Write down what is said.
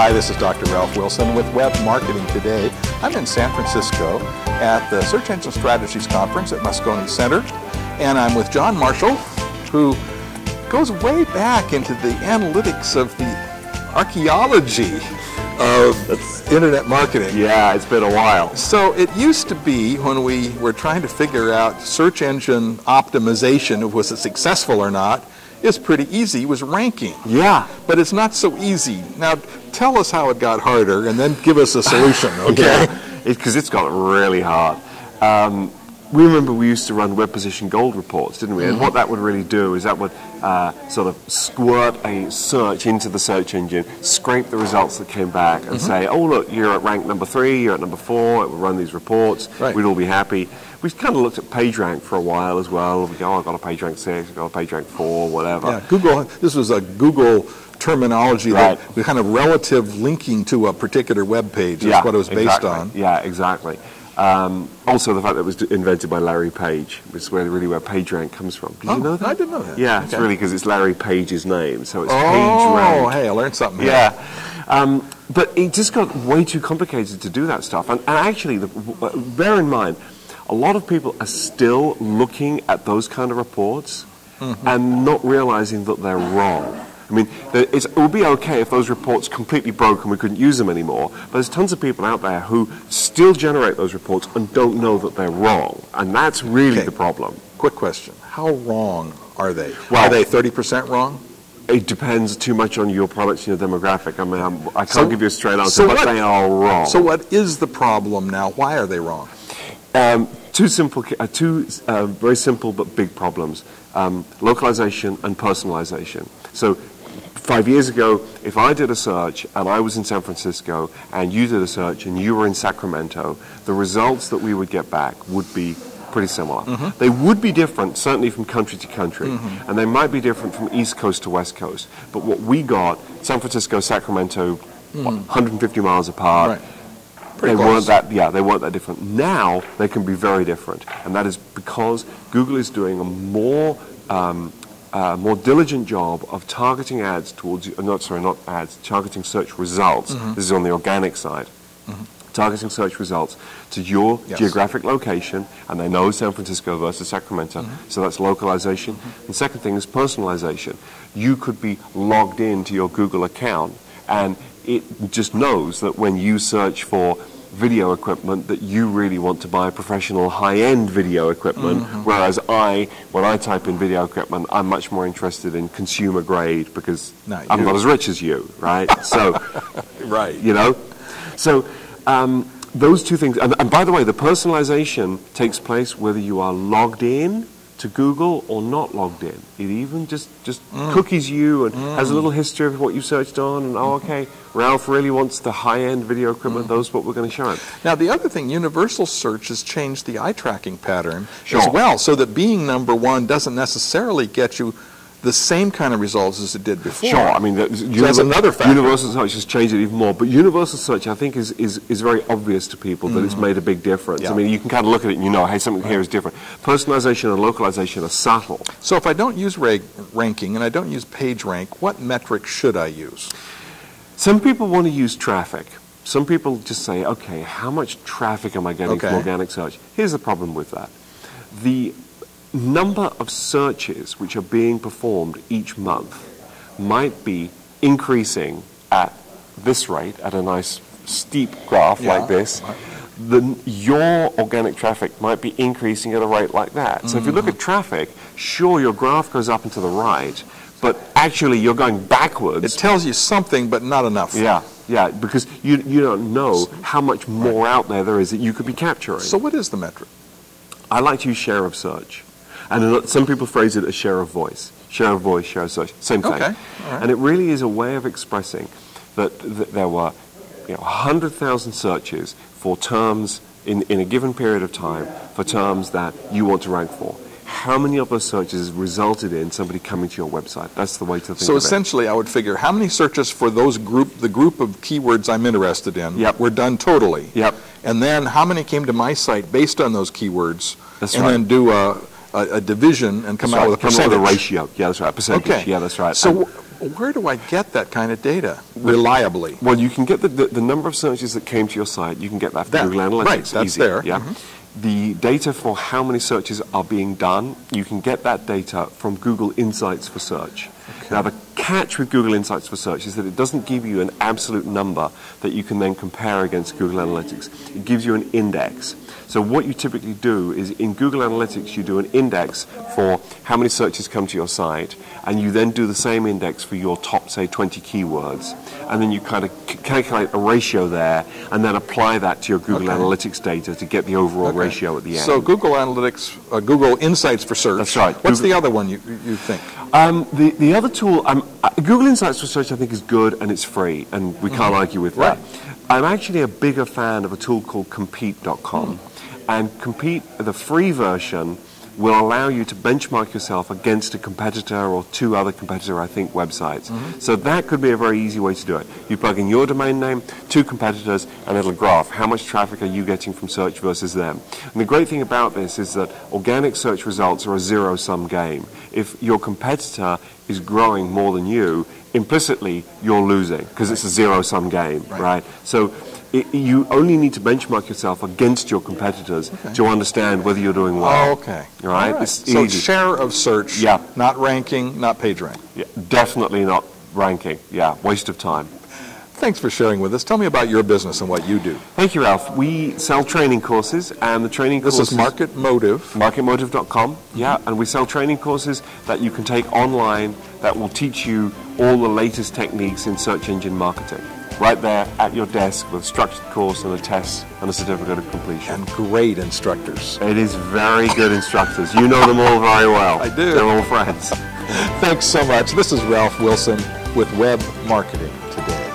Hi, this is Dr. Ralph Wilson with Web Marketing Today. I'm in San Francisco at the Search Engine Strategies Conference at Moscone Center, and I'm with John Marshall, who goes way back into the analytics of the archaeology of internet marketing. Yeah, it's been a while. So it used to be, when we were trying to figure out search engine optimization, was it successful or not, is pretty easy, was ranking. Yeah. But it's not so easy. Now, tell us how it got harder, and then give us a solution, okay? Because it's got really hard. We remember we used to run web position gold reports, didn't we? And what that would really do is that would sort of squirt a search into the search engine, scrape the results that came back, and say, oh, look, you're at rank number 3, you're at number 4, it would run these reports, we'd all be happy. We kind of looked at PageRank for a while as well. We go, oh, I've got a PageRank 6, I've got a PageRank 4, whatever. Yeah, Google, this was a Google terminology that the kind of relative linking to a particular web page is what it was based on. Yeah, exactly. Also, the fact that it was invented by Larry Page, which is really where PageRank comes from. Did you know that? I didn't know that. Yeah, it's really because it's Larry Page's name, so it's PageRank. Oh, hey, I learned something here. Yeah. But it just got way too complicated to do that stuff. And actually, bear in mind, a lot of people are still looking at those kind of reports and not realizing that they're wrong. I mean, it would be okay if those reports completely broke and we couldn't use them anymore, but there's tons of people out there who still generate those reports and don't know that they're wrong, and that's really the problem. Quick question. How wrong are they? Well, are they 30% wrong? It depends too much on your products and your demographic. I mean, I can't give you a straight answer, but they are wrong. So what is the problem now? Why are they wrong? Two very simple but big problems. Localization and personalization. So 5 years ago, if I did a search and I was in San Francisco and you did a search and you were in Sacramento, the results that we would get back would be pretty similar. They would be different, certainly from country to country, and they might be different from East Coast to West Coast. But what we got, San Francisco, Sacramento, 150 miles apart, they weren't that different. Now they can be very different, and that is because Google is doing a more diligent job of targeting ads towards targeting search results. This is on the organic side. Targeting search results to your geographic location, and they know San Francisco versus Sacramento, so that's localization. The second thing is personalization. You could be logged into your Google account, and it just knows that when you search for video equipment that you really want to buy professional high-end video equipment, whereas when I type in video equipment, I'm much more interested in consumer grade because I'm not as rich as you, right? So, you know? So, those two things, and by the way, the personalization takes place whether you are logged in to Google or not logged in. It even just cookies you and has a little history of what you searched on, and okay, Ralph really wants the high-end video equipment, those what we're going to show him. Now the other thing, universal search has changed the eye tracking pattern as well, so that being number one doesn't necessarily get you the same kind of results as it did before. Sure, I mean, that's another factor. Universal search has changed it even more, but universal search, I think, is very obvious to people that it's made a big difference. I mean, you can kind of look at it and you know, hey, something here is different. Personalization and localization are subtle. So if I don't use ranking and I don't use PageRank, what metric should I use? Some people want to use traffic. Some people just say, okay, how much traffic am I getting from organic search? Here's the problem with that. The number of searches which are being performed each month might be increasing at this rate, at a nice steep graph like this. Your organic traffic might be increasing at a rate like that. So if you look at traffic, sure, your graph goes up and to the right, but actually you're going backwards. It tells you something, but not enough. Yeah, because you don't know how much more out there is that you could be capturing. So what is the metric? I like to use share of search. And some people phrase it as share of voice. Share of voice, share of search, same thing. Okay. And it really is a way of expressing that there were 100,000 searches for terms in a given period of time for terms that you want to rank for. How many of those searches resulted in somebody coming to your website? That's the way to think of it. So essentially I would figure how many searches for the group of keywords I'm interested in were done totally. And then how many came to my site based on those keywords. Then do a division and come out with a percentage. Come out with a ratio. Yeah, that's right. Percentage. Okay. Yeah, that's right. So where do I get that kind of data reliably? Well, you can get the number of searches that came to your site. You can get that from Google Analytics. Right, that's easy, there. Yeah. The data for how many searches are being done, you can get that data from Google Insights for Search. Okay. Now, the catch with Google Insights for Search is that it doesn't give you an absolute number that you can then compare against Google Analytics. It gives you an index. So what you typically do is in Google Analytics, you do an index for how many searches come to your site, and you then do the same index for your top, say, 20 keywords. And then you kind of calculate a ratio there, and then apply that to your Google Analytics data to get the overall ratio at the end. So Google Analytics, Google Insights for Search. That's right. What's the other one you think? The other tool, Google Insights for Search I think is good, and it's free, and we can't argue with that. I'm actually a bigger fan of a tool called Compete.com. And Compete, the free version, will allow you to benchmark yourself against a competitor or two other competitor, I think, websites. So that could be a very easy way to do it. You plug in your domain name, two competitors, and it'll graph how much traffic are you getting from search versus them. And the great thing about this is that organic search results are a zero-sum game. If your competitor is growing more than you, implicitly you're losing because it's a zero-sum game, right? So you only need to benchmark yourself against your competitors to understand whether you're doing well. Okay. All right? All right. It's So easy. share of search, not ranking, not PageRank. Yeah, definitely not ranking. Yeah, waste of time. Thanks for sharing with us. Tell me about your business and what you do. Thank you, Ralph. We sell training courses, and the training courses... This is Market Motive. MarketMotive.com, yeah, and we sell training courses that you can take online that will teach you all the latest techniques in search engine marketing. Right there at your desk with a structured course and a test and a certificate of completion. And great instructors. It is very good instructors. You know them all very well. I do. They're all friends. Thanks so much. This is Ralph Wilson with Web Marketing Today.